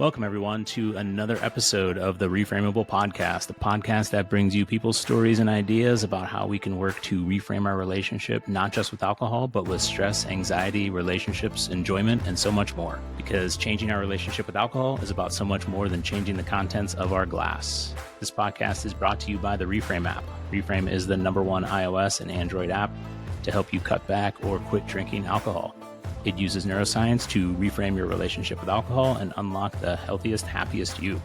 Welcome, everyone, to another episode of the Reframeable Podcast, the podcast that brings you people's stories and ideas about how we can work to reframe our relationship, not just with alcohol, but with stress, anxiety, relationships, enjoyment, and so much more. Because changing our relationship with alcohol is about so much more than changing the contents of our glass. This podcast is brought to you by the Reframe app. Reframe is the #1 iOS and Android app to help you cut back or quit drinking alcohol. It uses neuroscience to reframe your relationship with alcohol and unlock the healthiest, happiest you.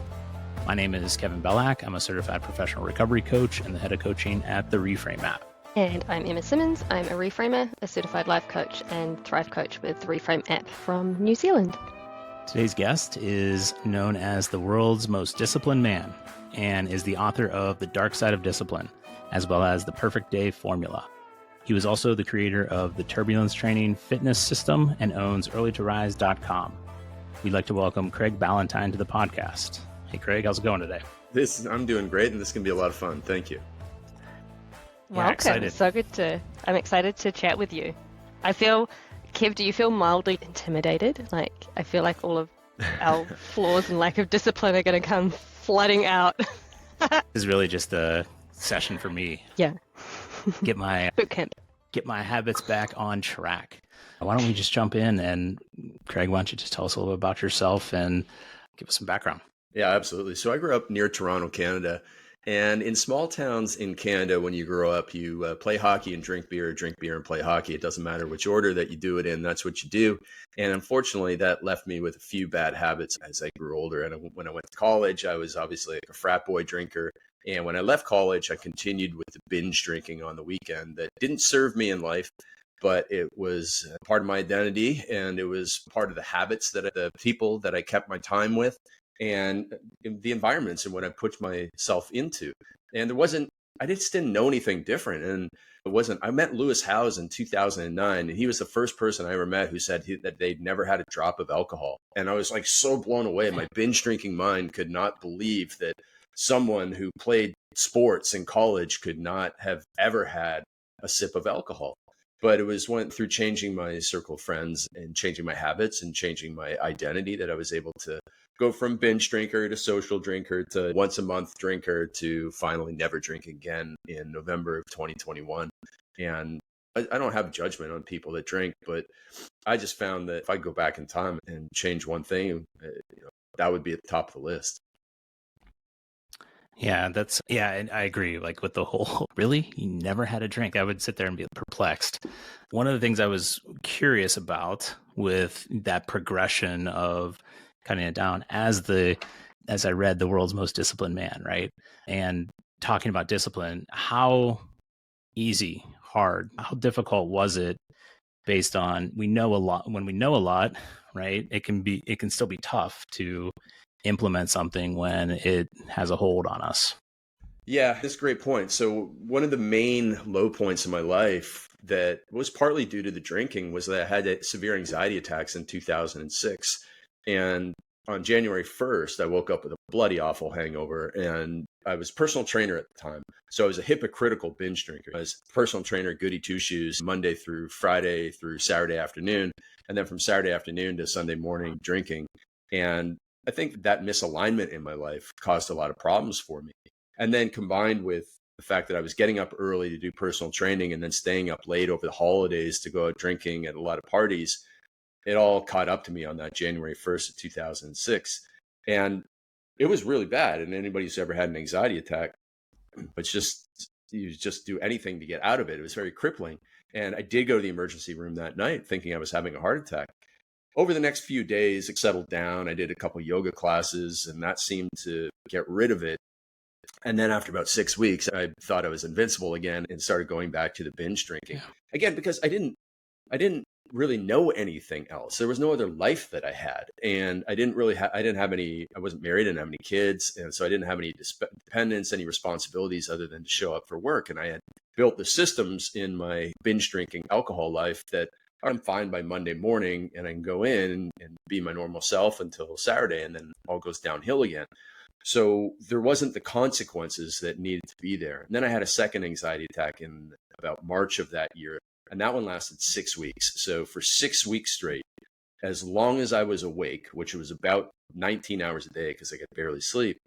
My name is Kevin Bellack. I'm a certified professional recovery coach and the head of coaching at the Reframe app. And I'm Emma Simmons. I'm a reframer, a certified life coach and thrive coach with the Reframe app from New Zealand. Today's guest is known as the world's most disciplined man and is the author of The Dark Side of Discipline, as well as The Perfect Day Formula. He was also the creator of the Turbulence Training fitness system and owns earlytorise.com. We'd like to welcome Craig Ballantyne to the podcast. Hey, Craig, how's it going today? I'm doing great, and this can be a lot of fun. Thank you. Welcome. Excited. I'm excited to chat with you. Kev, do you feel mildly intimidated? I feel like all of our flaws and lack of discipline are going to come flooding out. This is really just a session for me. Yeah. Get my habits back on track. Why don't we just jump in, and Craig, why don't you just tell us a little bit about yourself and give us some background? Yeah, absolutely. So I grew up near Toronto, Canada. And in small towns in Canada, when you grow up, you play hockey and drink beer and play hockey. It doesn't matter which order that you do it in, that's what you do. And unfortunately, that left me with a few bad habits as I grew older. And when I went to college, I was obviously a frat boy drinker. And when I left college, I continued with the binge drinking on the weekend that didn't serve me in life, but it was part of my identity. And it was part of the habits the people that I kept my time with, and the environments and what I put myself into. And I just didn't know anything different. And I met Lewis Howes in 2009, and he was the first person I ever met who said that they'd never had a drop of alcohol. And I was so blown away. My binge drinking mind could not believe that someone who played sports in college could not have ever had a sip of alcohol. But it went through changing my circle of friends and changing my habits and changing my identity that I was able to go from binge drinker to social drinker to once a month drinker to finally never drink again in November of 2021. And I don't have judgment on people that drink, but I just found that if I go back in time and change one thing, that would be at the top of the list. Yeah, and I agree. With the whole, really? You never had a drink? I would sit there and be perplexed. One of the things I was curious about with that progression of cutting it down as I read The World's Most Disciplined Man, right? And talking about discipline, how easy, hard, how difficult was it based on when we know a lot, right? It can still be tough to implement something when it has a hold on us. Yeah, that's a great point. So one of the main low points in my life that was partly due to the drinking was that I had severe anxiety attacks in 2006. And on January 1st, I woke up with a bloody awful hangover, and I was personal trainer at the time. So I was a hypocritical binge drinker. I was personal trainer, goody two shoes, Monday through Friday through Saturday afternoon. And then from Saturday afternoon to Sunday morning drinking. And I think that misalignment in my life caused a lot of problems for me. And then combined with the fact that I was getting up early to do personal training and then staying up late over the holidays to go out drinking at a lot of parties, it all caught up to me on that January 1st of 2006. And it was really bad. And anybody who's ever had an anxiety attack, you just do anything to get out of it. It was very crippling. And I did go to the emergency room that night thinking I was having a heart attack. Over the next few days, it settled down. I did a couple of yoga classes, and that seemed to get rid of it. And then after about 6 weeks, I thought I was invincible again and started going back to the binge drinking. Again, because I didn't really know anything else. There was no other life that I had. And I wasn't married, I didn't have any kids. And so I didn't have any dependents, any responsibilities other than to show up for work. And I had built the systems in my binge drinking alcohol life that I'm fine by Monday morning, and I can go in and be my normal self until Saturday, and then all goes downhill again. So there wasn't the consequences that needed to be there. And then I had a second anxiety attack in about March of that year, and that one lasted 6 weeks. So for 6 weeks straight, as long as I was awake, which was about 19 hours a day because I could barely sleep,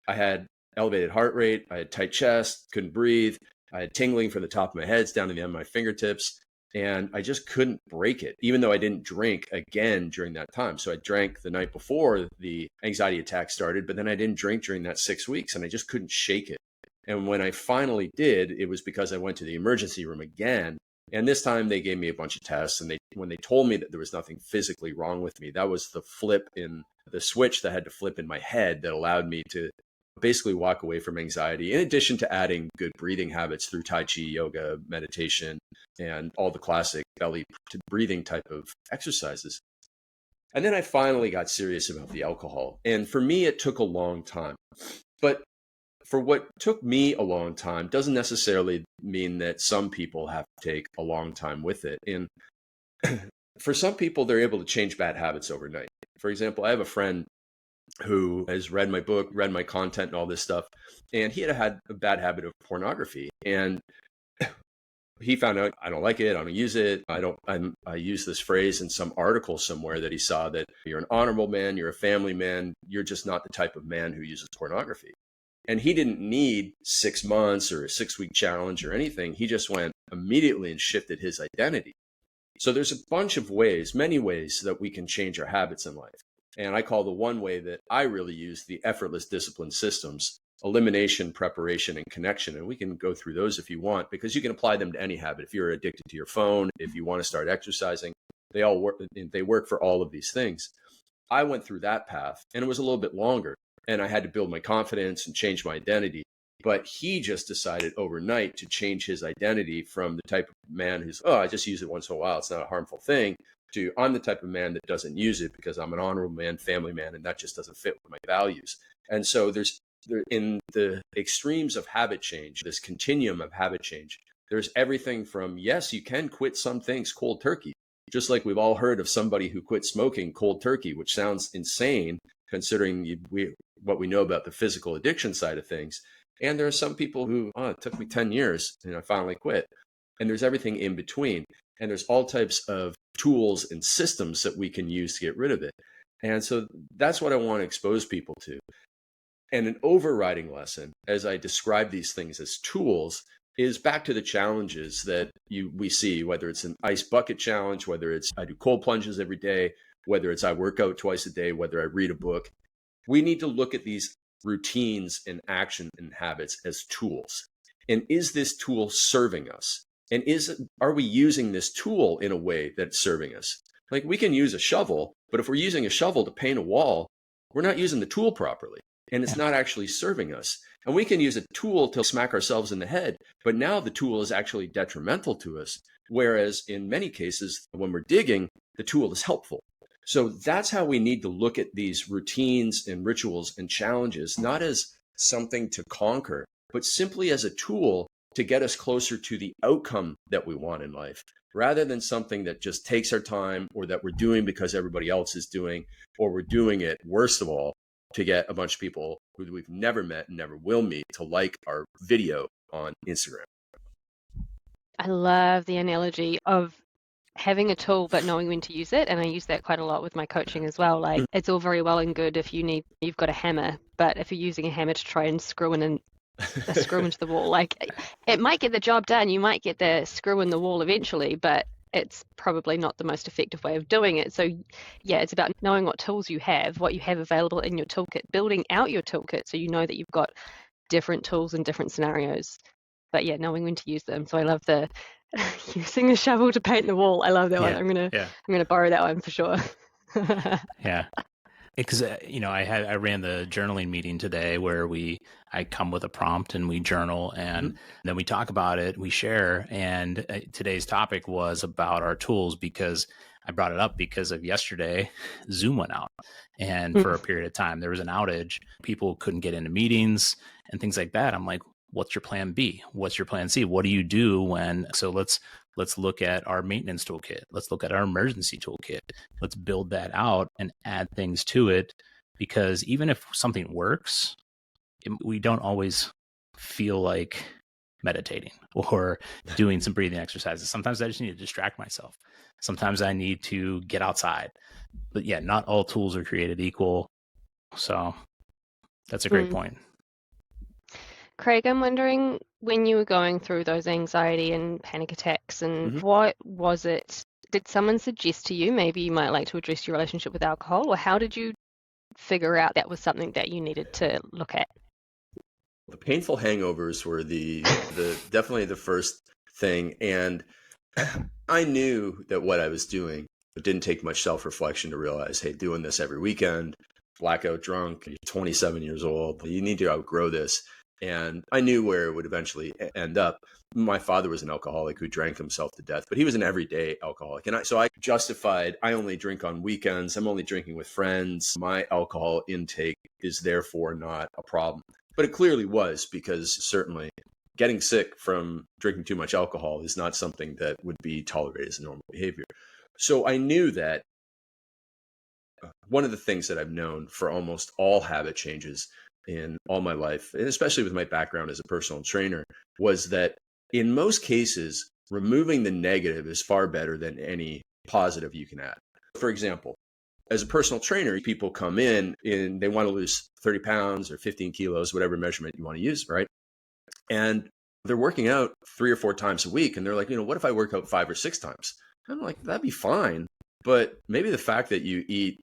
I had elevated heart rate, I had tight chest, couldn't breathe, I had tingling from the top of my head down to the end of my fingertips, and I just couldn't break it, even though I didn't drink again during that time. So I drank the night before the anxiety attack started, but then I didn't drink during that 6 weeks, and I just couldn't shake it. And when I finally did, it was because I went to the emergency room again. And this time they gave me a bunch of tests. And when they told me that there was nothing physically wrong with me, that was the flip in the switch that had to flip in my head that allowed me to basically walk away from anxiety, in addition to adding good breathing habits through Tai Chi, yoga, meditation, and all the classic belly to breathing type of exercises. And then I finally got serious about the alcohol. And for me, it took a long time. But for what took me a long time doesn't necessarily mean that some people have to take a long time with it. And for some people, they're able to change bad habits overnight. For example, I have a friend who has read my book, read my content and all this stuff, and he had a bad habit of pornography. And he found out, I don't like it, I don't use it. I use this phrase in some article somewhere that he saw, that you're an honorable man, you're a family man, you're just not the type of man who uses pornography. And he didn't need 6 months or a 6-week challenge or anything. He just went immediately and shifted his identity. So there's a bunch of ways, many ways that we can change our habits in life. And I call the one way that I really use the effortless discipline systems: elimination, preparation, and connection. And we can go through those if you want, because you can apply them to any habit. If you're addicted to your phone, if you want to start exercising, they all work. They work for all of these things. I went through that path, and it was a little bit longer. And I had to build my confidence and change my identity. But he just decided overnight to change his identity from the type of man who's, oh, I just use it once in a while, it's not a harmful thing, to I'm the type of man that doesn't use it because I'm an honorable man, family man, and that just doesn't fit with my values. And so in the extremes of habit change, this continuum of habit change, there's everything from, yes, you can quit some things cold turkey, just like we've all heard of somebody who quit smoking cold turkey, which sounds insane considering what we know about the physical addiction side of things. And there are some people who, it took me 10 years and I finally quit. And there's everything in between. And there's all types of tools and systems that we can use to get rid of it. And so that's what I want to expose people to. And an overriding lesson, as I describe these things as tools, is back to the challenges that we see, whether it's an ice bucket challenge, whether it's I do cold plunges every day, whether it's I work out twice a day, whether I read a book. We need to look at these routines and action and habits as tools. And is this tool serving us? And are we using this tool in a way that's serving us? Like, we can use a shovel, but if we're using a shovel to paint a wall, we're not using the tool properly. And it's not actually serving us. And we can use a tool to smack ourselves in the head, but now the tool is actually detrimental to us. Whereas in many cases, when we're digging, the tool is helpful. So that's how we need to look at these routines and rituals and challenges, not as something to conquer, but simply as a tool to get us closer to the outcome that we want in life, rather than something that just takes our time, or that we're doing because everybody else is doing, or we're doing it, worst of all, to get a bunch of people who we've never met and never will meet to like our video on Instagram. I love the analogy of having a tool but knowing when to use it, and I use that quite a lot with my coaching as well. Like, it's all very well and good if you've got a hammer, but if you're using a hammer to try and screw into the wall, like, it might get the job done, you might get the screw in the wall eventually, but it's probably not the most effective way of doing it. So yeah, it's about knowing what tools you have, what you have available in your toolkit, building out your toolkit so you know that you've got different tools in different scenarios. But yeah, knowing when to use them. So I love the using a shovel to paint the wall. I love that one. I'm gonna borrow that one for sure. Yeah. Because I ran the journaling meeting today where I come with a prompt and we journal, and then we talk about it, we share. And today's topic was about our tools, because I brought it up because of yesterday, Zoom went out, and for a period of time there was an outage. People couldn't get into meetings and things like that. I'm like, what's your plan B? What's your plan C? What do you do when? So let's look at our maintenance toolkit. Let's look at our emergency toolkit. Let's build that out and add things to it, because even if something works, we don't always feel like meditating or doing some breathing exercises. Sometimes I just need to distract myself. Sometimes I need to get outside. But yeah, not all tools are created equal. So that's a great point. Craig, I'm wondering, when you were going through those anxiety and panic attacks, and what was it? Did someone suggest to you maybe you might like to address your relationship with alcohol, or how did you figure out that was something that you needed to look at? The painful hangovers were the definitely the first thing, and I knew that what I was doing. It didn't take much self-reflection to realize, hey, doing this every weekend, blackout drunk, you're 27 years old, you need to outgrow this. And I knew where it would eventually end up. My father was an alcoholic who drank himself to death, but he was an everyday alcoholic. And so I justified, I only drink on weekends. I'm only drinking with friends. My alcohol intake is therefore not a problem. But it clearly was, because certainly getting sick from drinking too much alcohol is not something that would be tolerated as normal behavior. So I knew that one of the things that I've known for almost all habit changes in all my life, and especially with my background as a personal trainer, was that in most cases, removing the negative is far better than any positive you can add. For example, as a personal trainer, people come in and they want to lose 30 pounds or 15 kilos, whatever measurement you want to use, right? And they're working out 3 or 4 times a week. And they're like, what if I work out 5 or 6 times? I'm like, that'd be fine. But maybe the fact that you eat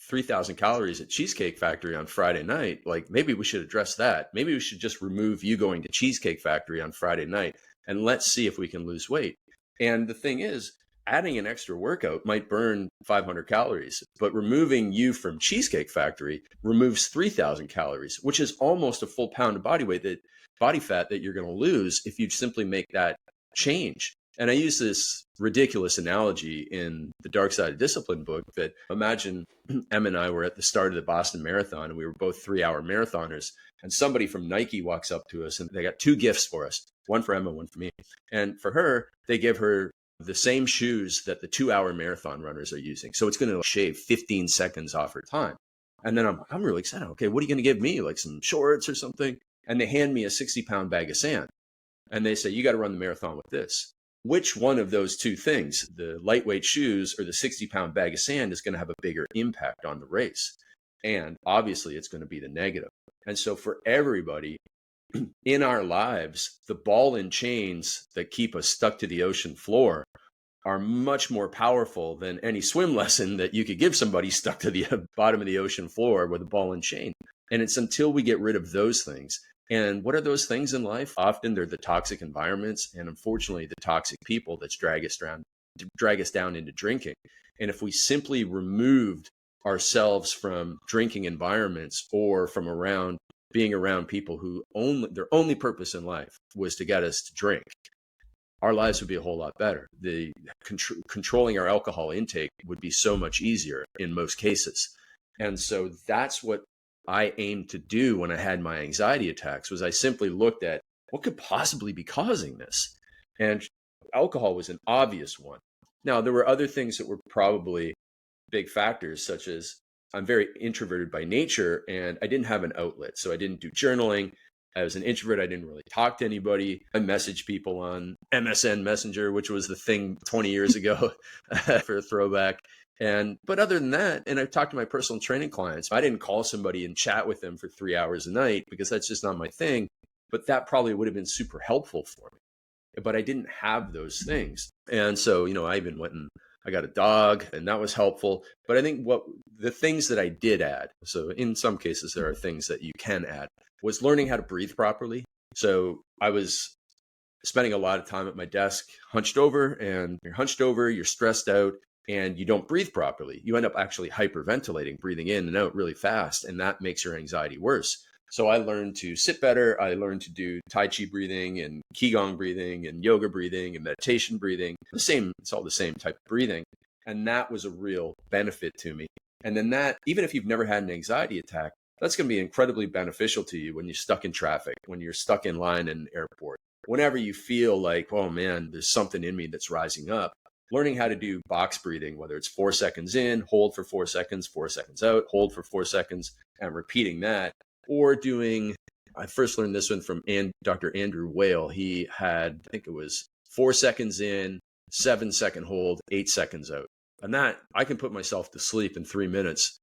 3,000 calories at Cheesecake Factory on Friday night, like maybe we should address that. Maybe we should just remove you going to Cheesecake Factory on Friday night and let's see if we can lose weight. And the thing is, adding an extra workout might burn 500 calories, but removing you from Cheesecake Factory removes 3,000 calories, which is almost a full pound of body fat that you're going to lose if you simply make that change. And I use this ridiculous analogy in the Dark Side of Discipline book that, imagine Em and I were at the start of the Boston Marathon, and we were both 3-hour marathoners. And somebody from Nike walks up to us and they got 2 gifts for us, one for Emma, one for me. And for her, they give her the same shoes that the 2-hour marathon runners are using. So it's going to shave 15 seconds off her time. And then I'm really excited. Okay, what are you going to give me? Like some shorts or something? And they hand me a 60-pound bag of sand. And they say, you got to run the marathon with this. Which one of those 2 things, the lightweight shoes or the 60-pound bag of sand, is going to have a bigger impact on the race? And obviously, it's going to be the negative. And so for everybody in our lives, the ball and chains that keep us stuck to the ocean floor are much more powerful than any swim lesson that you could give somebody stuck to the bottom of the ocean floor with a ball and chain. And it's until we get rid of those things. And what are those things in life? Often they're the toxic environments and, unfortunately, the toxic people that drag us down into drinking. And if we simply removed ourselves from drinking environments or from being around people who their only purpose in life was to get us to drink, our lives would be a whole lot better. The controlling our alcohol intake would be so much easier in most cases. And so that's what I aimed to do when I had my anxiety attacks, was I simply looked at what could possibly be causing this. And alcohol was an obvious one. Now, there were other things that were probably big factors, such as I'm very introverted by nature and I didn't have an outlet. So I didn't do journaling. I was an introvert. I didn't really talk to anybody. I messaged people on MSN Messenger, which was the thing 20 years ago for a throwback. But other than that, and I've talked to my personal training clients, I didn't call somebody and chat with them for 3 hours a night because that's just not my thing. But that probably would have been super helpful for me. But I didn't have those things. And so, I even went and I got a dog, and that was helpful. But I think the things that I did add, so in some cases there are things that you can add, was learning how to breathe properly. So I was spending a lot of time at my desk, hunched over, and you're hunched over, you're stressed out, and you don't breathe properly. You end up actually hyperventilating, breathing in and out really fast, and that makes your anxiety worse. So I learned to sit better. I learned to do Tai Chi breathing and Qigong breathing and yoga breathing and meditation breathing. It's all the same type of breathing. And that was a real benefit to me. And then that, even if you've never had an anxiety attack, that's going to be incredibly beneficial to you when you're stuck in traffic, when you're stuck in line in an airport. Whenever you feel like, oh man, there's something in me that's rising up, learning how to do box breathing, whether it's 4 seconds in, hold for 4 seconds, 4 seconds out, hold for 4 seconds, and repeating that, or doing I first learned this one from Dr. Andrew Whale. He had, I think it was 4 seconds in, 7-second hold, 8 seconds out. And that I can put myself to sleep in 3 minutes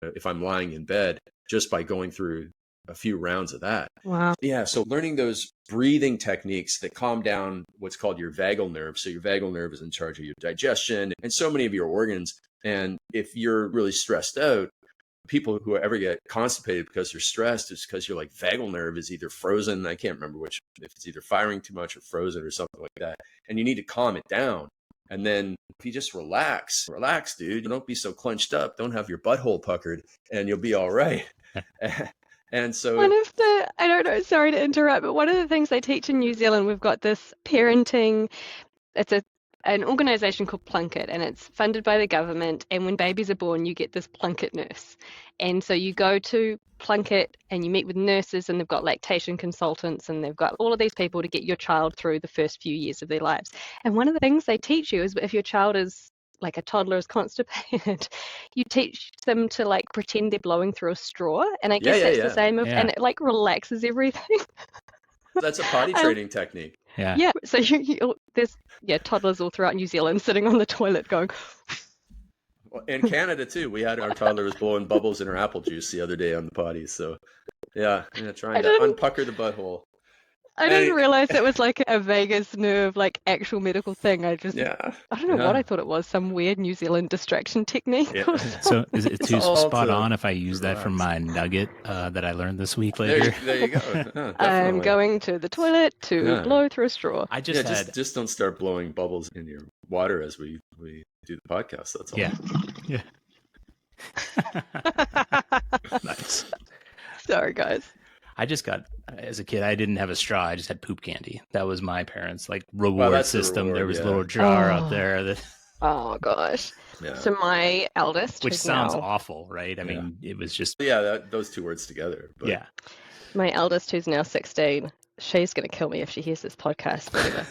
if I'm lying in bed just by going through a few rounds of that. Wow. Yeah. So learning those breathing techniques that calm down what's called your vagal nerve. So your vagal nerve is in charge of your digestion and so many of your organs. And if you're really stressed out, people who ever get constipated because they're stressed, it's because your like vagal nerve is either frozen. I can't remember which, if it's either firing too much or frozen or something like that. And you need to calm it down. And then if you just relax, dude, don't be so clenched up. Don't have your butthole puckered and you'll be all right. And so I don't know, sorry to interrupt, but one of the things they teach in New Zealand, we've got this parenting, it's an organization called Plunket, and it's funded by the government. And when babies are born, you get this Plunket nurse. And so you go to Plunket and you meet with nurses, and they've got lactation consultants, and they've got all of these people to get your child through the first few years of their lives. And one of the things they teach you is if your child is like a toddler is constipated, you teach them to like pretend they're blowing through a straw. And I guess that's the same, and it like relaxes everything. That's a potty training technique. Yeah. Yeah. So there's toddlers all throughout New Zealand sitting on the toilet going. In Canada too, we had our toddler was blowing bubbles in her apple juice the other day on the potty. So trying to unpucker the butthole. I didn't realize it was like a vagus nerve, like actual medical thing. I don't know what I thought it was, some weird New Zealand distraction technique. Yeah. So is it too spot on if I use that from my nugget that I learned this week later? There you go. I'm going to the toilet to blow through a straw. I just don't start blowing bubbles in your water as we do the podcast. That's all. Yeah. Nice. Sorry, guys. I just got, as a kid, I didn't have a straw. I just had poop candy. That was my parents' like reward system. There was a little jar out there that. Oh gosh. Yeah. So my eldest, which sounds awful, right? I mean, it was just. Yeah, those two words together. But... Yeah. My eldest, who's now 16, she's going to kill me if she hears this podcast. Whatever.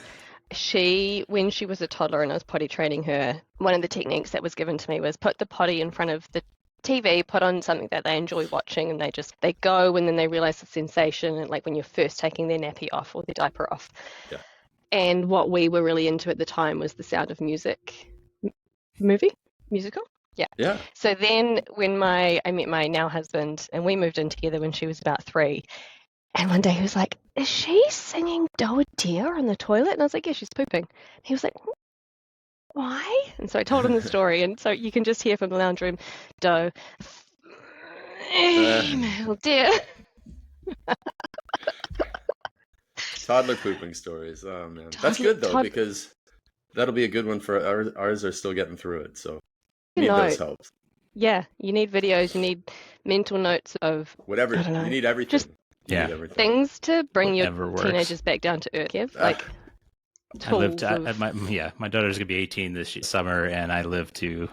When she was a toddler and I was potty training her, one of the techniques that was given to me was put the potty in front of the TV, put on something that they enjoy watching, and they go, and then they realize the sensation, and like when you're first taking their nappy off or their diaper off. Yeah. And what we were really into at the time was the Sound of Music musical. Yeah. Yeah. So then when I met my now husband, and we moved in together when she was about 3, and one day he was like, "Is she singing Do a Deer on the toilet?" And I was like, "Yeah, she's pooping." And he was like, "Why?" And so I told him the story, and so you can just hear from the lounge room, "Do, email, dear." Toddler pooping stories. Oh man, that's good though, because that'll be a good one for ours are still getting through it. So need those helps. Yeah, you need videos, you need mental notes of whatever. You need everything. Just things to bring your teenagers back down to earth. Kev. Like. My daughter's gonna be 18 this summer, and I live to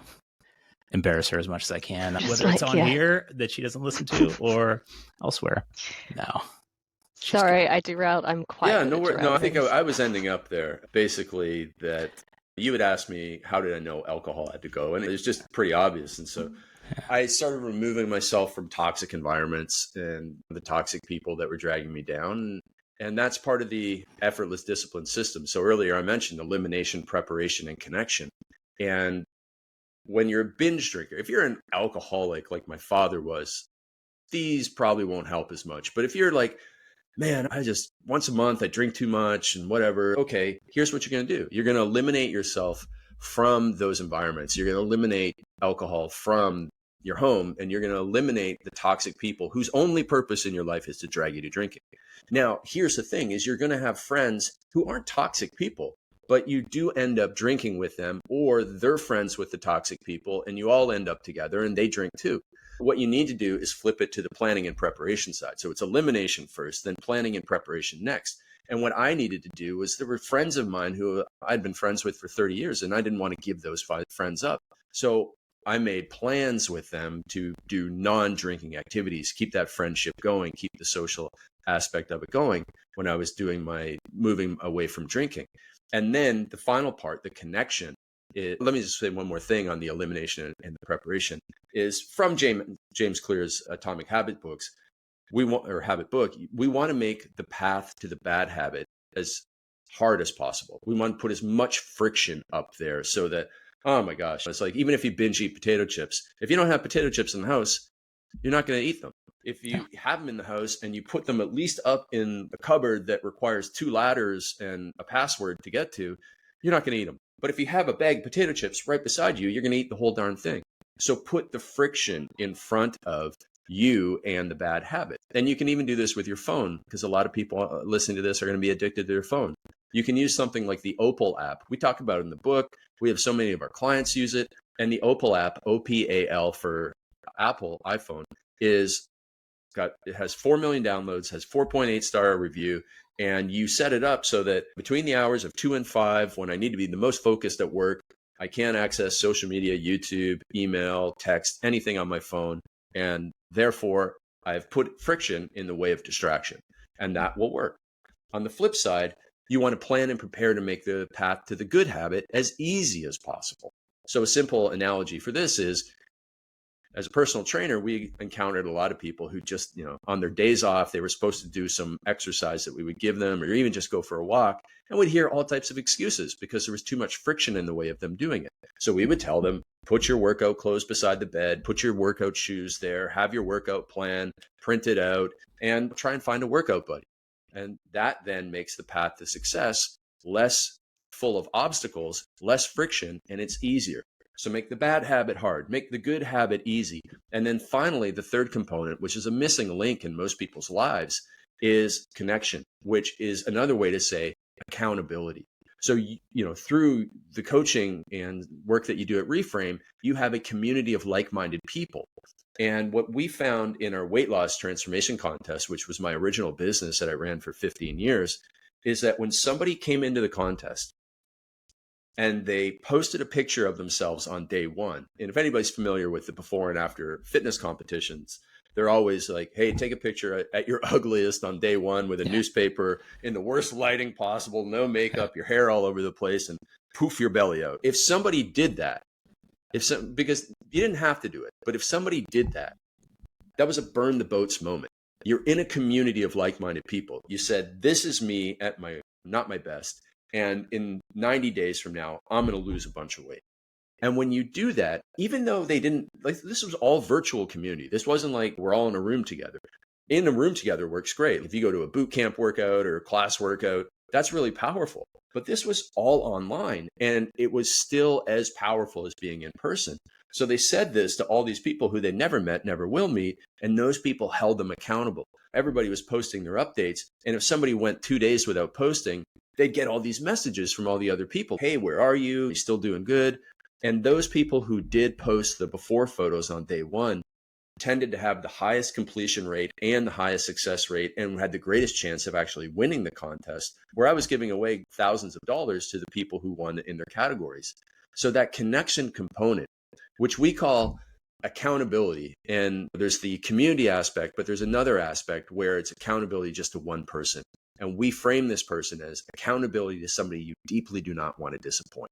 embarrass her as much as I can, whether it's on here that she doesn't listen to or elsewhere. No. Sorry, I derailed. I'm quite. Yeah, no. I think I was ending up there. Basically, that you would ask me, how did I know alcohol had to go, and it was just pretty obvious, and so. I started removing myself from toxic environments and the toxic people that were dragging me down. And that's part of the effortless discipline system. So earlier I mentioned elimination, preparation, and connection. And when you're a binge drinker, if you're an alcoholic like my father was, these probably won't help as much. But if you're like, man, I just once a month, I drink too much and whatever. Okay, here's what you're going to do. You're going to eliminate yourself from those environments. You're going to eliminate alcohol from your home, and you're going to eliminate the toxic people whose only purpose in your life is to drag you to drinking. Now, here's the thing is you're going to have friends who aren't toxic people, but you do end up drinking with them, or they're friends with the toxic people, and you all end up together and they drink too. What you need to do is flip it to the planning and preparation side. So it's elimination first, then planning and preparation next. And what I needed to do was there were friends of mine who I'd been friends with for 30 years, and I didn't want to give those 5 friends up. So I made plans with them to do non-drinking activities, keep that friendship going, keep the social aspect of it going when I was doing my moving away from drinking. And then the final part, the connection, let me just say one more thing on the elimination and the preparation, is from James Clear's Atomic Habit books. or habit book, we want to make the path to the bad habit as hard as possible. We want to put as much friction up there so that, oh my gosh, it's like, even if you binge eat potato chips, if you don't have potato chips in the house, you're not going to eat them. If you have them in the house and you put them at least up in a cupboard that requires 2 ladders and a password to get to, you're not going to eat them. But if you have a bag of potato chips right beside you, you're going to eat the whole darn thing. So put the friction in front of you and the bad habit. And you can even do this with your phone, because a lot of people listening to this are going to be addicted to their phone. You can use something like the Opal app. We talk about it in the book. We have so many of our clients use it. And the Opal app, OPAL for Apple iPhone, it has 4 million downloads, has 4.8 star review. And you set it up so that between the hours of 2 and 5, when I need to be the most focused at work, I can't access social media, YouTube, email, text, anything on my phone. And therefore, I've put friction in the way of distraction, and that will work. On the flip side, you want to plan and prepare to make the path to the good habit as easy as possible. So a simple analogy for this is, as a personal trainer, we encountered a lot of people who just, on their days off, they were supposed to do some exercise that we would give them, or even just go for a walk, and we'd hear all types of excuses because there was too much friction in the way of them doing it. So we would tell them, put your workout clothes beside the bed, put your workout shoes there, have your workout plan, print it out, and try and find a workout buddy. And that then makes the path to success less full of obstacles, less friction, and it's easier. So make the bad habit hard, make the good habit easy. And then finally, the third component, which is a missing link in most people's lives, is connection, which is another way to say accountability. So, through the coaching and work that you do at Reframe, you have a community of like-minded people. And what we found in our weight loss transformation contest, which was my original business that I ran for 15 years, is that when somebody came into the contest and they posted a picture of themselves on day one, and if anybody's familiar with the before and after fitness competitions, they're always like, hey, take a picture at your ugliest on day one with a newspaper in the worst lighting possible, no makeup, your hair all over the place, and poof your belly out. If somebody did that, because you didn't have to do it, but if somebody did that, that was a burn the boats moment. You're in a community of like-minded people. You said, this is me at my not my best, and in 90 days from now, I'm going to lose a bunch of weight. And when you do that, even though they didn't, like, this was all virtual community. This wasn't like we're all in a room together. In a room together works great. If you go to a boot camp workout or a class workout, that's really powerful. But this was all online, and it was still as powerful as being in person. So they said this to all these people who they never met, never will meet, and those people held them accountable. Everybody was posting their updates. And if somebody went 2 days without posting, they'd get all these messages from all the other people. Hey, where are you? Are you still doing good? And those people who did post the before photos on day one tended to have the highest completion rate and the highest success rate, and had the greatest chance of actually winning the contest, where I was giving away thousands of dollars to the people who won in their categories. So that connection component, which we call accountability, and there's the community aspect, but there's another aspect where it's accountability just to one person. And we frame this person as accountability to somebody you deeply do not want to disappoint.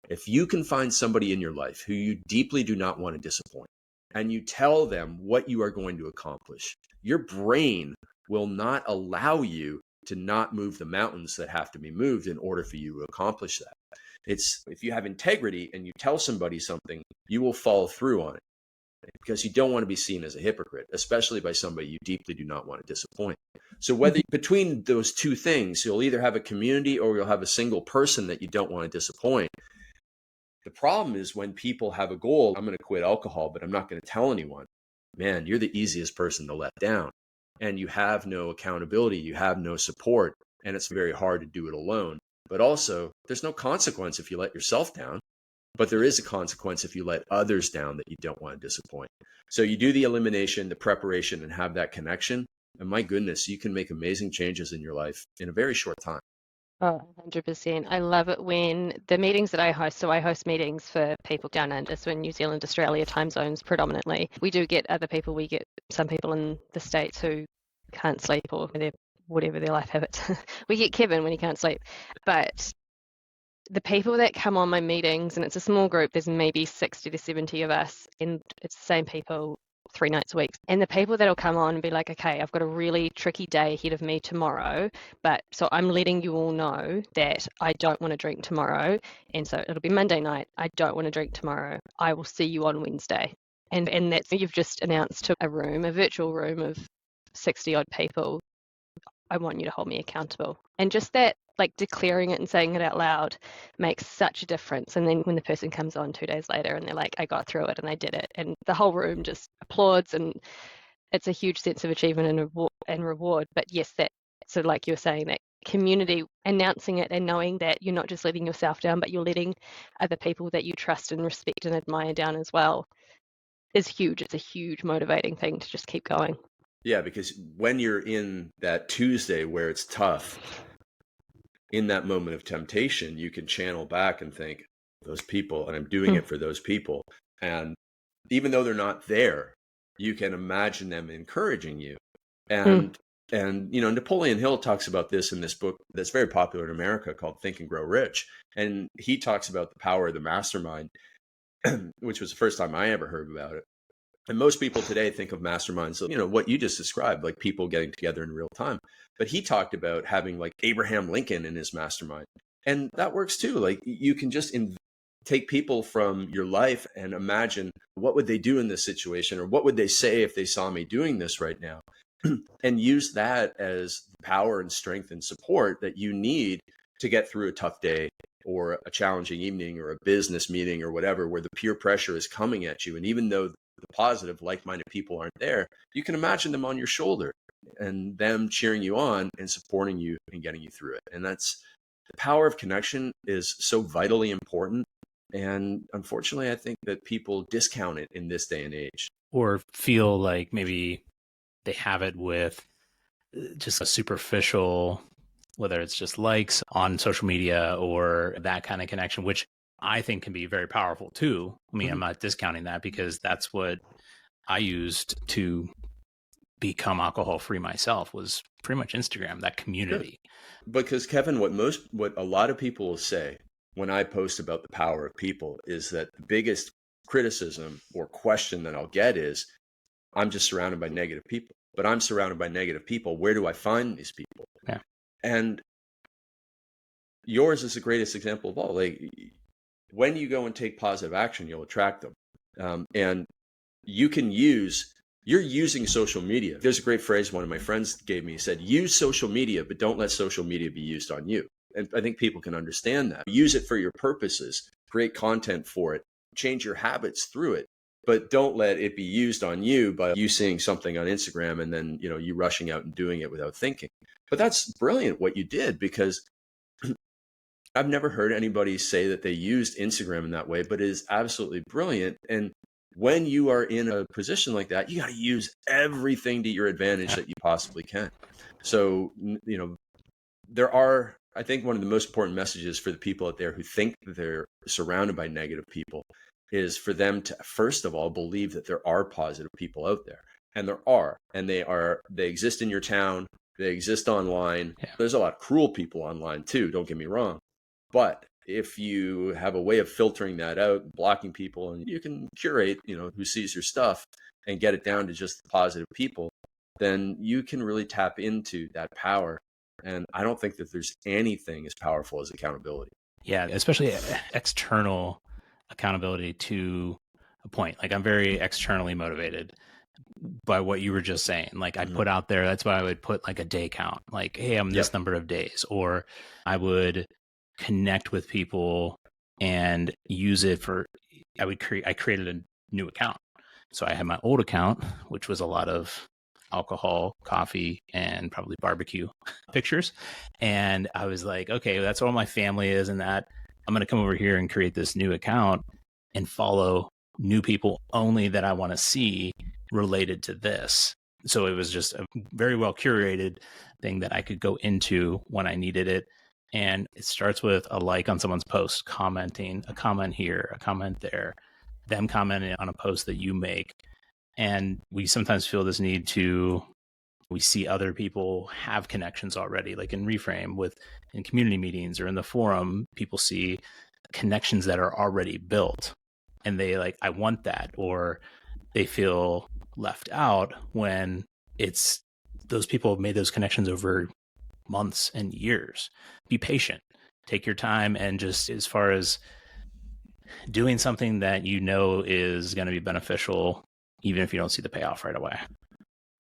If you can find somebody in your life who you deeply do not want to disappoint, and you tell them what you are going to accomplish, your brain will not allow you to not move the mountains that have to be moved in order for you to accomplish that. It's, if you have integrity and you tell somebody something, you will follow through on it, because you don't want to be seen as a hypocrite, especially by somebody you deeply do not want to disappoint. So whether between those two things, you'll either have a community or you'll have a single person that you don't want to disappoint. The problem is when people have a goal, I'm going to quit alcohol, but I'm not going to tell anyone. Man, you're the easiest person to let down. And you have no accountability, you have no support, and it's very hard to do it alone. But also, there's no consequence if you let yourself down, but there is a consequence if you let others down that you don't want to disappoint. So you do the elimination, the preparation, and have that connection. And my goodness, you can make amazing changes in your life in a very short time. Oh, 100%. I love it when the meetings that I host, so I host meetings for people down under, so in New Zealand, Australia time zones predominantly. We do get other people, we get some people in the States who can't sleep or whatever their life habits. We get Kevin when he can't sleep. But the people that come on my meetings, and it's a small group, there's maybe 60 to 70 of us, and it's the same people 3 nights a week. And the people that'll come on and be like, okay, I've got a really tricky day ahead of me tomorrow, but so I'm letting you all know that I don't want to drink tomorrow. And so it'll be Monday night. I don't want to drink tomorrow. I will see you on Wednesday. And that's, you've just announced to a virtual room of 60 odd people, I want you to hold me accountable. And just that, like declaring it and saying it out loud makes such a difference. And then when the person comes on 2 days later and they're like, I got through it and I did it, and the whole room just applauds, and it's a huge sense of achievement and reward. But yes, that, so like you were saying, that community, announcing it and knowing that you're not just letting yourself down, but you're letting other people that you trust and respect and admire down as well, is huge. It's a huge motivating thing to just keep going. Yeah, because when you're in that Tuesday where it's tough, in that moment of temptation, you can channel back and think, those people, and I'm doing it for those people. And even though they're not there, you can imagine them encouraging you. And Napoleon Hill talks about this in this book that's very popular in America called Think and Grow Rich. And he talks about the power of the mastermind, which was the first time I ever heard about it. And most people today think of masterminds, what you just described, like people getting together in real time. But he talked about having like Abraham Lincoln in his mastermind. And that works too. Like you can just take people from your life and imagine, what would they do in this situation? Or what would they say if they saw me doing this right now? And use that as power and strength and support that you need to get through a tough day or a challenging evening or a business meeting or whatever, where the peer pressure is coming at you. And even though the positive, like-minded people aren't there, you can imagine them on your shoulder and them cheering you on and supporting you and getting you through it. And that's the power of connection is so vitally important. And unfortunately, I think that people discount it in this day and age. Or feel like maybe they have it with just a superficial, whether it's just likes on social media or that kind of connection, which I think can be very powerful too. I mean, I'm not discounting that, because that's what I used to become alcohol free myself, was pretty much Instagram, that community. Good. Because Kevin, what a lot of people will say when I post about the power of people is that the biggest criticism or question that I'll get is, I'm just surrounded by negative people, but I'm surrounded by negative people. Where do I find these people? Yeah. And yours is the greatest example of all. Like, when you go and take positive action, you'll attract them. And you're using social media. There's a great phrase one of my friends gave me. He said, use social media, but don't let social media be used on you. And I think people can understand that. Use it for your purposes, create content for it, change your habits through it, but don't let it be used on you by you seeing something on Instagram and then, you rushing out and doing it without thinking. But that's brilliant what you did, because I've never heard anybody say that they used Instagram in that way, but it is absolutely brilliant. And when you are in a position like that, you got to use everything to your advantage that you possibly can. So, I think one of the most important messages for the people out there who think that they're surrounded by negative people is for them to, first of all, believe that there are positive people out there. And there are, and they exist in your town. They exist online. Yeah. There's a lot of cruel people online too, don't get me wrong. But if you have a way of filtering that out, blocking people, and you can curate, who sees your stuff and get it down to just positive people, then you can really tap into that power. And I don't think that there's anything as powerful as accountability. Yeah, especially external accountability to a point. Like, I'm very externally motivated by what you were just saying. Like, I put out there, that's why I would put like a day count, like, hey, I'm this number of days, or I would connect with people and use it for, I created a new account. So I had my old account, which was a lot of alcohol, coffee, and probably barbecue pictures. And I was like, okay, that's all my family is, and that I'm going to come over here and create this new account and follow new people only that I want to see related to this. So it was just a very well curated thing that I could go into when I needed it. And it starts with a like on someone's post, commenting, a comment here, a comment there, them commenting on a post that you make. And we sometimes feel this need we see other people have connections already, like in Reframe, in community meetings or in the forum, people see connections that are already built and they like, I want that, or they feel left out when it's those people have made those connections over months and years. Be patient, take your time, and just as far as doing something that you know is going to be beneficial, even if you don't see the payoff right away.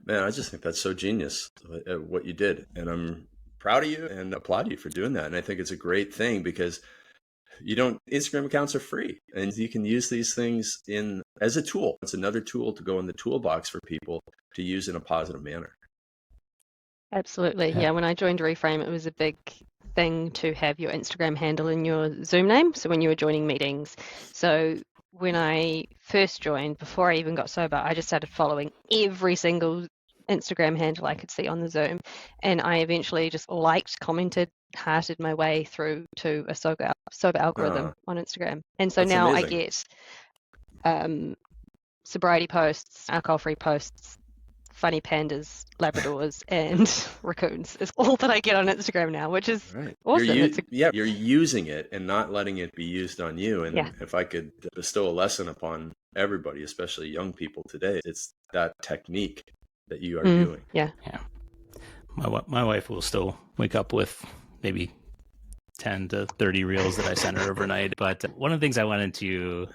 Man, I just think that's so genius what you did. And I'm proud of you and applaud you for doing that. And I think it's a great thing because Instagram accounts are free and you can use these things as a tool. It's another tool to go in the toolbox for people to use in a positive manner. Absolutely. Yeah. When I joined Reframe, it was a big thing to have your Instagram handle in your Zoom name. So when you were joining meetings. So when I first joined, before I even got sober, I just started following every single Instagram handle I could see on the Zoom. And I eventually just liked, commented, hearted my way through to a sober algorithm on Instagram. And so now amazing. I get sobriety posts, alcohol-free posts, funny pandas, Labradors, and raccoons is all that I get on Instagram now, which is awesome. You're using it and not letting it be used on you. And if I could bestow a lesson upon everybody, especially young people today, it's that technique that you are doing. Yeah. My wife will still wake up with maybe 10 to 30 reels that I send her overnight. But one of the things I wanted to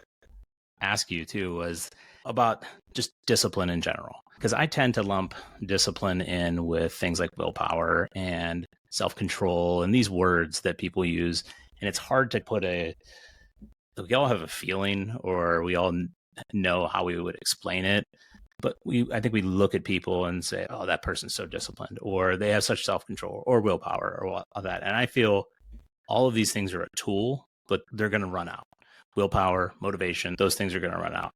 ask you too was about just discipline in general, because I tend to lump discipline in with things like willpower and self-control and these words that people use. And it's hard to put we all have a feeling or we all know how we would explain it. But I think we look at people and say, oh, that person's so disciplined, or they have such self-control or willpower or all that. And I feel all of these things are a tool, but they're going to run out. Willpower, motivation, those things are going to run out.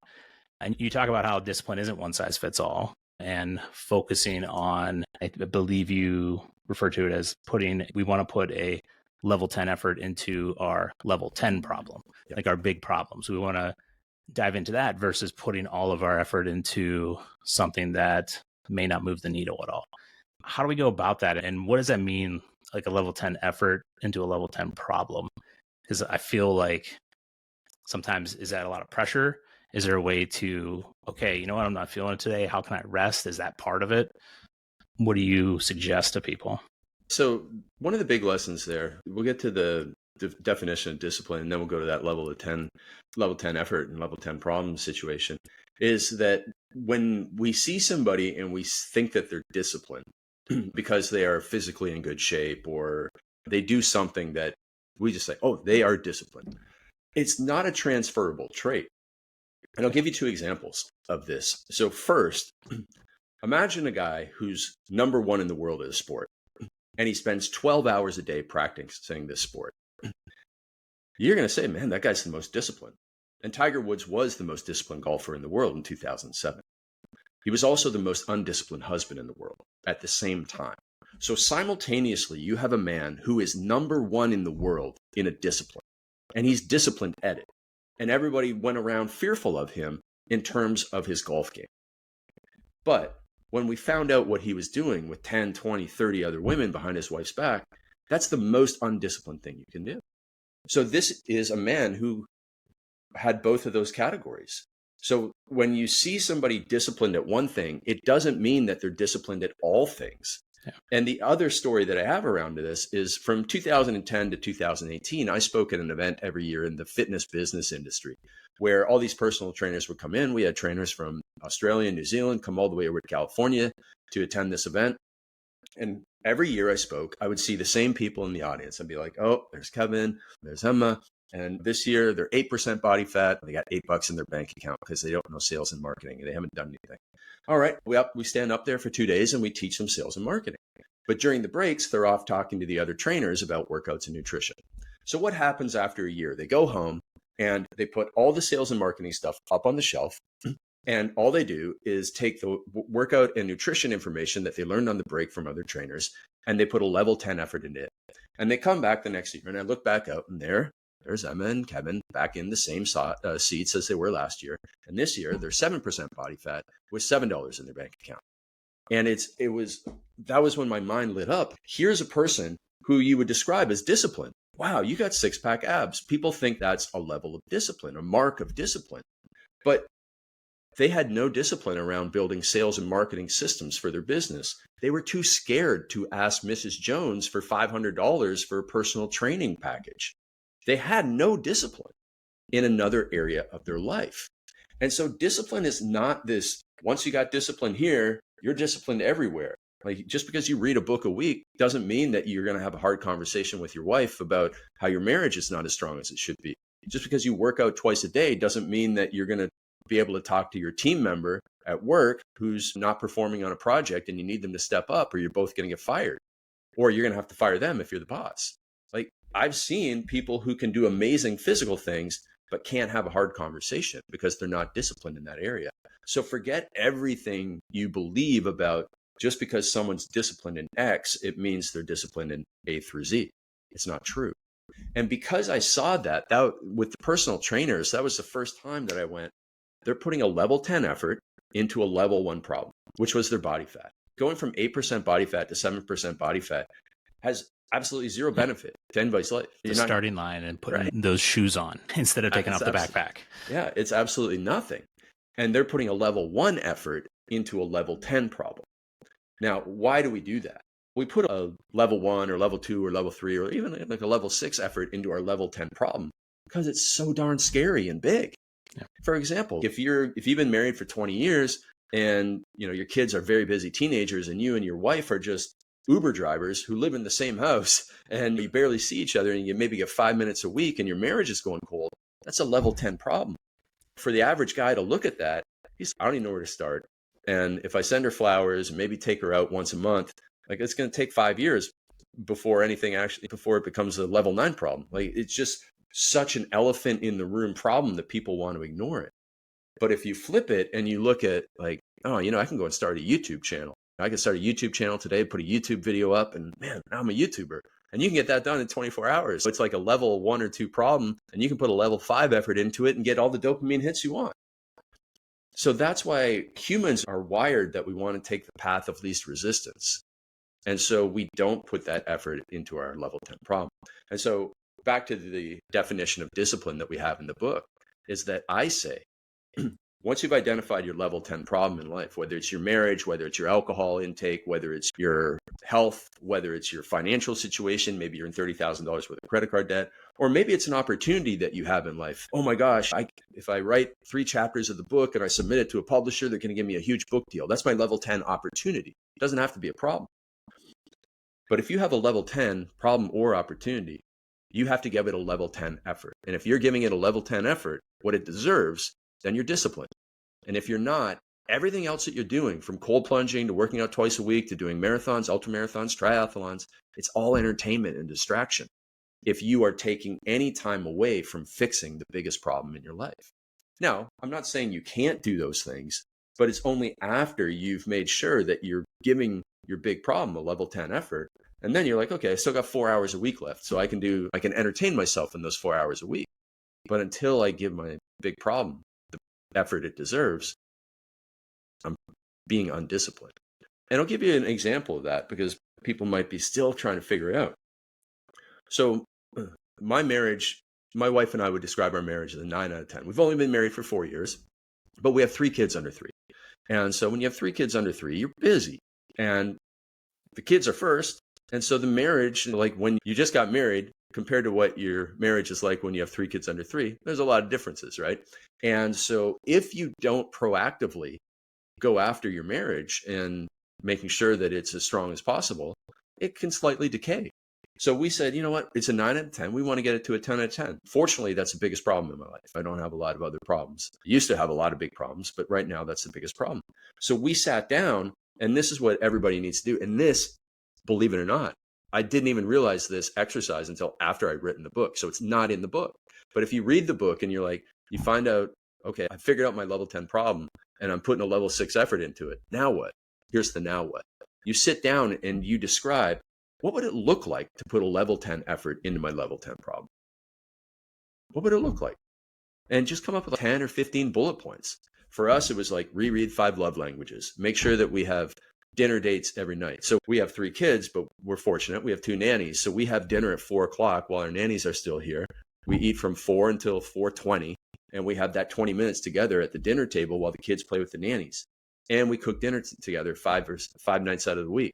And you talk about how discipline isn't one size fits all and focusing on, I believe you refer to it as we want to put a level 10 effort into our level 10 problem, like our big problems. We want to dive into that versus putting all of our effort into something that may not move the needle at all. How do we go about that? And what does that mean, like a level 10 effort into a level 10 problem? Because I feel like sometimes is that a lot of pressure? Is there a way to, okay, you know what, I'm not feeling it today. How can I rest? Is that part of it? What do you suggest to people? So one of the big lessons there, we'll get to the definition of discipline, and then we'll go to that level 10 effort and level 10 problem situation, is that when we see somebody and we think that they're disciplined because they are physically in good shape or they do something that we just say, oh, they are disciplined. It's not a transferable trait. And I'll give you two examples of this. So first, imagine a guy who's number one in the world at a sport, and he spends 12 hours a day practicing this sport. You're going to say, man, that guy's the most disciplined. And Tiger Woods was the most disciplined golfer in the world in 2007. He was also the most undisciplined husband in the world at the same time. So simultaneously, you have a man who is number one in the world in a discipline, and he's disciplined at it. And everybody went around fearful of him in terms of his golf game. But when we found out what he was doing with 10, 20, 30 other women behind his wife's back, that's the most undisciplined thing you can do. So this is a man who had both of those categories. So when you see somebody disciplined at one thing, it doesn't mean that they're disciplined at all things. Yeah. And the other story that I have around this is from 2010 to 2018, I spoke at an event every year in the fitness business industry where all these personal trainers would come in. We had trainers from Australia and New Zealand come all the way over to California to attend this event. And every year I spoke, I would see the same people in the audience. I'd be like, oh, there's Kevin, there's Emma. And this year they're 8% body fat. They got $8 in their bank account because they don't know sales and marketing. They haven't done anything. All right, we stand up there for 2 days and we teach them sales and marketing. But during the breaks, they're off talking to the other trainers about workouts and nutrition. So what happens after a year? They go home and they put all the sales and marketing stuff up on the shelf. And all they do is take the workout and nutrition information that they learned on the break from other trainers, and they put a level 10 effort into it. And they come back the next year, and I look back out, and there's Emma and Kevin back in the same seats as they were last year. And this year, they're 7% body fat with $7 in their bank account. And that was when my mind lit up. Here's a person who you would describe as disciplined. Wow, you got 6-pack abs. People think that's a level of discipline, a mark of discipline. But They had no discipline around building sales and marketing systems for their business. They were too scared to ask Mrs. Jones for $500 for a personal training package. They had no discipline in another area of their life. And so discipline is not this, once you got discipline here, you're disciplined everywhere. Like, just because you read a book a week doesn't mean that you're going to have a hard conversation with your wife about how your marriage is not as strong as it should be. Just because you work out twice a day doesn't mean that you're going to be able to talk to your team member at work who's not performing on a project and you need them to step up, or you're both going to get fired, or you're going to have to fire them if you're the boss. Like, I've seen people who can do amazing physical things, but can't have a hard conversation because they're not disciplined in that area. So forget everything you believe about just because someone's disciplined in X, it means they're disciplined in A through Z. It's not true. And because I saw that with the personal trainers, that was the first time that I went, they're putting a level 10 effort into a level 1 problem, which was their body fat. Going from 8% body fat to 7% body fat has absolutely zero benefit to anybody's life. The starting line and putting those shoes on instead of taking off the backpack. Yeah, it's absolutely nothing. And they're putting a level 1 effort into a level 10 problem. Now, why do we do that? We put a level 1 or level 2 or level 3 or even like a level 6 effort into our level 10 problem because it's so darn scary and big. Yeah. For example, if you've been married for 20 years and your kids are very busy teenagers and you and your wife are just Uber drivers who live in the same house and you barely see each other and you maybe get 5 minutes a week and your marriage is going cold, that's a level 10 problem. For the average guy to look at that, I don't even know where to start. And if I send her flowers and maybe take her out once a month, like, it's going to take 5 years before it becomes a level 9 problem. Like, it's just such an elephant in the room problem that people want to ignore it. But if you flip it and you look at like, I can go and start a YouTube channel. I can start a YouTube channel today, put a YouTube video up, and man, now I'm a YouTuber. And you can get that done in 24 hours. So it's like a level 1 or 2 problem, and you can put a level 5 effort into it and get all the dopamine hits you want. So that's why humans are wired that we want to take the path of least resistance. And so we don't put that effort into our level 10 problem. And so back to the definition of discipline that we have in the book is that I say, once you've identified your level 10 problem in life, whether it's your marriage, whether it's your alcohol intake, whether it's your health, whether it's your financial situation, maybe you're in $30,000 worth of credit card debt, or maybe it's an opportunity that you have in life. Oh my gosh, if I write 3 chapters of the book and I submit it to a publisher, they're going to give me a huge book deal. That's my level 10 opportunity. It doesn't have to be a problem. But if you have a level 10 problem or opportunity, you have to give it a level 10 effort. And if you're giving it a level 10 effort, what it deserves, then you're disciplined. And if you're not, everything else that you're doing, from cold plunging to working out twice a week to doing marathons, ultramarathons, triathlons, it's all entertainment and distraction if you are taking any time away from fixing the biggest problem in your life. Now, I'm not saying you can't do those things, but it's only after you've made sure that you're giving your big problem a level 10 effort. And then you're like, okay, I still got 4 hours a week left. So I can entertain myself in those 4 hours a week. But until I give my big problem the effort it deserves, I'm being undisciplined. And I'll give you an example of that because people might be still trying to figure it out. So my marriage, my wife and I would describe our marriage as a 9 out of 10. We've only been married for 4 years, but we have 3 kids under 3. And so when you have 3 kids under 3, you're busy. And the kids are first. And so the marriage, like when you just got married, compared to what your marriage is like when you have 3 kids under 3, there's a lot of differences, right? And so if you don't proactively go after your marriage and making sure that it's as strong as possible, it can slightly decay. So we said, you know what? It's a 9 out of 10. We want to get it to a 10 out of 10. Fortunately, that's the biggest problem in my life. I don't have a lot of other problems. I used to have a lot of big problems, but right now that's the biggest problem. So we sat down, and this is what everybody needs to do. And this, believe it or not, I didn't even realize this exercise until after I'd written the book. So it's not in the book. But if you read the book and you're like, you find out, okay, I figured out my level 10 problem and I'm putting a level 6 effort into it. Now what? Here's the now what. You sit down and you describe, what would it look like to put a level 10 effort into my level 10 problem? What would it look like? And just come up with 10 or 15 bullet points. For us, it was like reread 5 love languages. Make sure that we have dinner dates every night. So we have 3 kids, but we're fortunate. We have 2 nannies. So we have dinner at 4 o'clock while our nannies are still here. We eat from 4 until 4:20. And we have that 20 minutes together at the dinner table while the kids play with the nannies. And we cook dinner together five nights out of the week.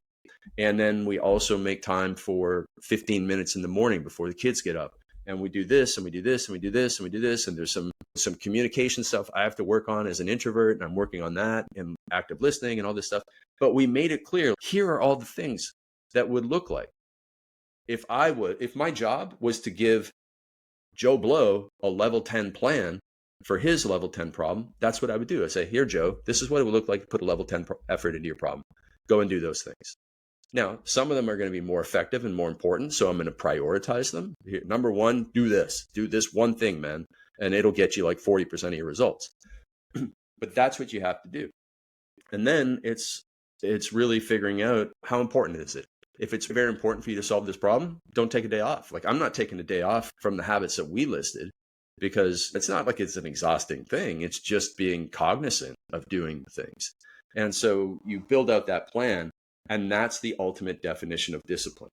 And then we also make time for 15 minutes in the morning before the kids get up. And we do this and we do this and we do this and we do this. And there's some communication stuff I have to work on as an introvert. And I'm working on that and active listening and all this stuff. But we made it clear, here are all the things that would look like. If my job was to give Joe Blow a level 10 plan for his level 10 problem, that's what I would do. I say, here, Joe, this is what it would look like to put a level 10 effort into your problem. Go and do those things. Now, some of them are going to be more effective and more important, so I'm going to prioritize them. Here, number one, do this one thing, man, and it'll get you like 40% of your results. But that's what you have to do. And then it's really figuring out how important is it. If it's very important for you to solve this problem, don't take a day off. Like, I'm not taking a day off from the habits that we listed, because it's not like it's an exhausting thing. It's just being cognizant of doing things. And so you build out that plan, and that's the ultimate definition of discipline.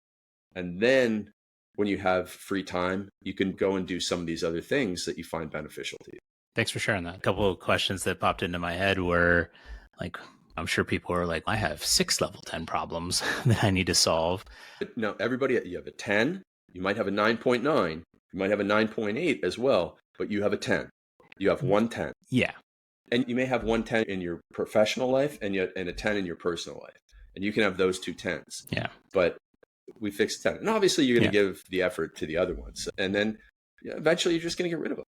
And then when you have free time, you can go and do some of these other things that you find beneficial to you. Thanks for sharing that. A couple of questions that popped into my head were like, I'm sure people are like, I have 6 level 10 problems that I need to solve. But no, everybody, you have a 10, you might have a 9.9, you might have a 9.8 as well, but you have a 10. You have 110. Yeah. And you may have 110 in your professional life and a 10 in your personal life. And you can have those two 10s. Yeah. But we fixed 10. And obviously you're going to give the effort to the other ones. And then eventually you're just going to get rid of them.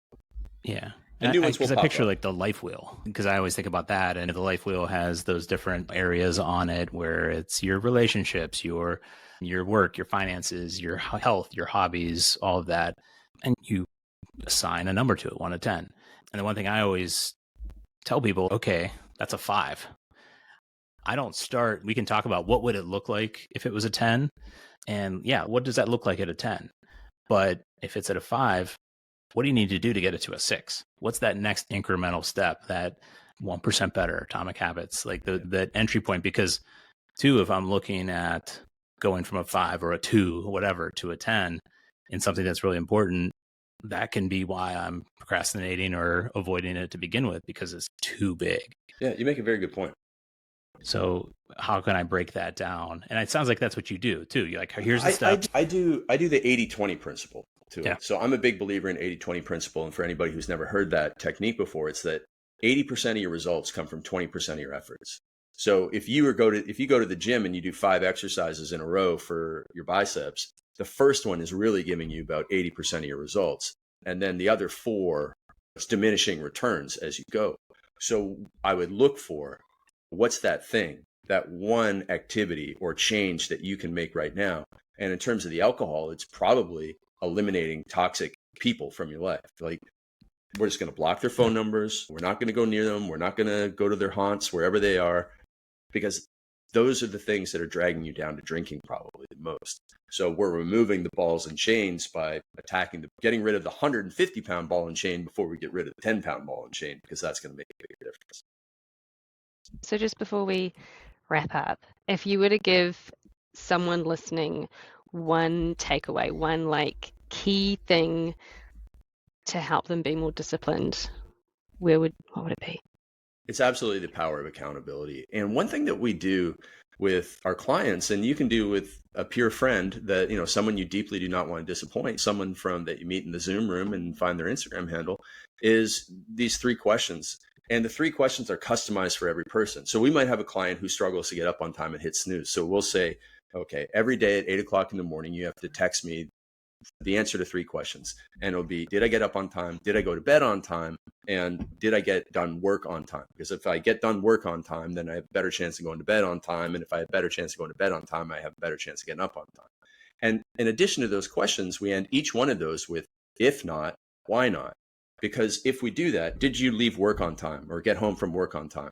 Yeah. And new ones will pop I picture up. like the life wheel, because I always think about that. And the life wheel has those different areas on it where it's your relationships, your work, your finances, your health, your hobbies, all of that. And you assign a number to it, 1 to 10. And the one thing I always tell people, okay, that's a 5. I don't start, we can talk about what would it look like if it was a 10, and yeah, what does that look like at a 10? But if it's at a 5, what do you need to do to get it to a 6? What's that next incremental step, that 1% better, Atomic Habits, like that entry point? Because too, if I'm looking at going from a 5 or a 2 or whatever to a 10 in something that's really important, that can be why I'm procrastinating or avoiding it to begin with, because it's too big. Yeah, you make a very good point. So how can I break that down? And it sounds like that's what you do too. You're like, here's the steps. I do the 80-20 principle too. Yeah. So I'm a big believer in 80-20 principle. And for anybody who's never heard that technique before, it's that 80% of your results come from 20% of your efforts. So if you go to the gym and you do 5 exercises in a row for your biceps, the first one is really giving you about 80% of your results. And then the other 4, it's diminishing returns as you go. So I would look for, what's that thing, that one activity or change that you can make right now? And in terms of the alcohol, it's probably eliminating toxic people from your life. Like, we're just going to block their phone numbers. We're not going to go near them. We're not going to go to their haunts, wherever they are, because those are the things that are dragging you down to drinking probably the most. So we're removing the balls and chains by getting rid of the 150-pound ball and chain before we get rid of the 10-pound ball and chain, because that's going to make a big difference. So just before we wrap up, if you were to give someone listening one takeaway, one like key thing to help them be more disciplined, what would it be? It's absolutely the power of accountability. And one thing that we do with our clients, and you can do with a peer friend, that, someone you deeply do not want to disappoint, someone that you meet in the Zoom room and find their Instagram handle, is these 3 questions. And the 3 questions are customized for every person. So we might have a client who struggles to get up on time and hit snooze. So we'll say, okay, every day at 8 o'clock in the morning, you have to text me the answer to 3 questions. And it'll be, did I get up on time? Did I go to bed on time? And did I get done work on time? Because if I get done work on time, then I have a better chance of going to bed on time. And if I have a better chance of going to bed on time, I have a better chance of getting up on time. And in addition to those questions, we end each one of those with, if not, why not? Because if we do that, did you leave work on time or get home from work on time?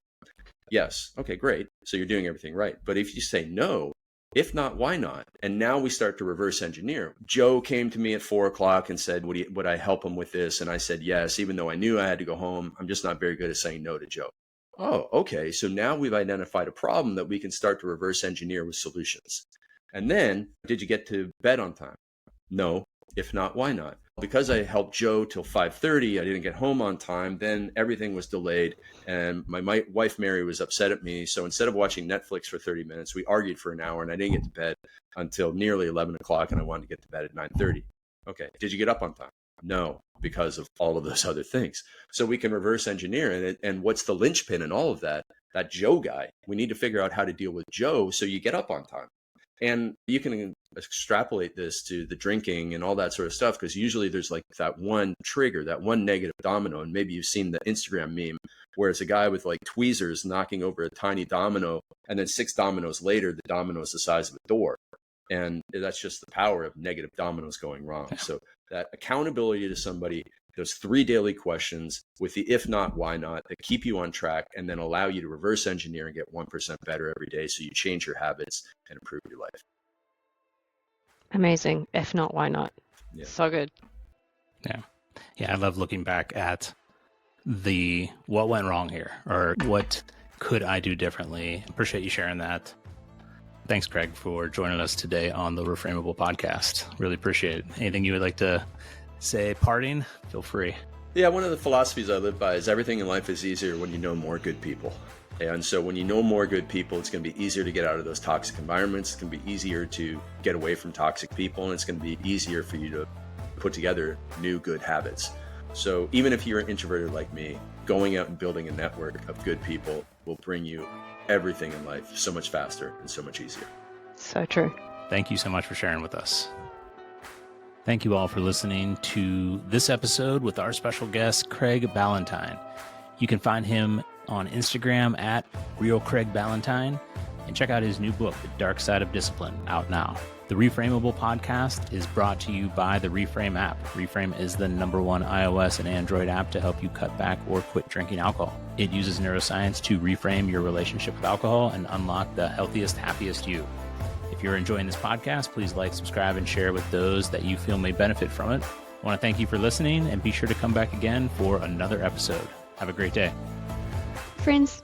Yes. Okay, great. So you're doing everything right. But if you say no, if not, why not? And now we start to reverse engineer. Joe came to me at 4 o'clock and said, would I help him with this? And I said, yes, even though I knew I had to go home. I'm just not very good at saying no to Joe. Oh, okay. So now we've identified a problem that we can start to reverse engineer with solutions. And then, did you get to bed on time? No. If not, why not? because I helped Joe till 5:30, I didn't get home on time. Then everything was delayed. And my wife, Mary, was upset at me. So instead of watching Netflix for 30 minutes, we argued for an hour, and I didn't get to bed until nearly 11 o'clock, and I wanted to get to bed at 9:30. Okay. Did you get up on time? No, because of all of those other things. So we can reverse engineer it. And what's the linchpin in all of that? That Joe guy. We need to figure out how to deal with Joe so you get up on time. And you can extrapolate this to the drinking and all that sort of stuff, because usually there's like that one trigger, that one negative domino. And maybe you've seen the Instagram meme where it's a guy with like tweezers knocking over a tiny domino, and then 6 dominoes later, the domino is the size of a door. And that's just the power of negative dominoes going wrong. So that accountability to somebody, those 3 daily questions with the if not, why not, that keep you on track and then allow you to reverse engineer and get 1% better every day, so you change your habits and improve your life. Amazing. If not, why not? Yeah. So good. Yeah, I love looking back at the what went wrong here, or what could I do differently. Appreciate you sharing that. Thanks, Craig, for joining us today on the Reframeable Podcast. Really appreciate it. Anything you would like to say parting? Feel free. Yeah, one of the philosophies I live by is everything in life is easier when you know more good people. And so when you know more good people, it's going to be easier to get out of those toxic environments. It's going to be easier to get away from toxic people, and it's going to be easier for you to put together new good habits. So even if you're introverted like me, going out and building a network of good people will bring you everything in life so much faster and so much easier. So true. Thank you so much for sharing with us. Thank you all for listening to this episode with our special guest, Craig Ballantyne. You can find him on Instagram at Real Craig Ballantyne, and check out his new book, The Dark Side of Discipline, out now. The Reframeable Podcast is brought to you by the Reframe app. Reframe is the #1 iOS and Android app to help you cut back or quit drinking alcohol. It uses neuroscience to reframe your relationship with alcohol and unlock the healthiest, happiest you. If you're enjoying this podcast, please like, subscribe, and share with those that you feel may benefit from it. I want to thank you for listening, and be sure to come back again for another episode. Have a great day. Friends,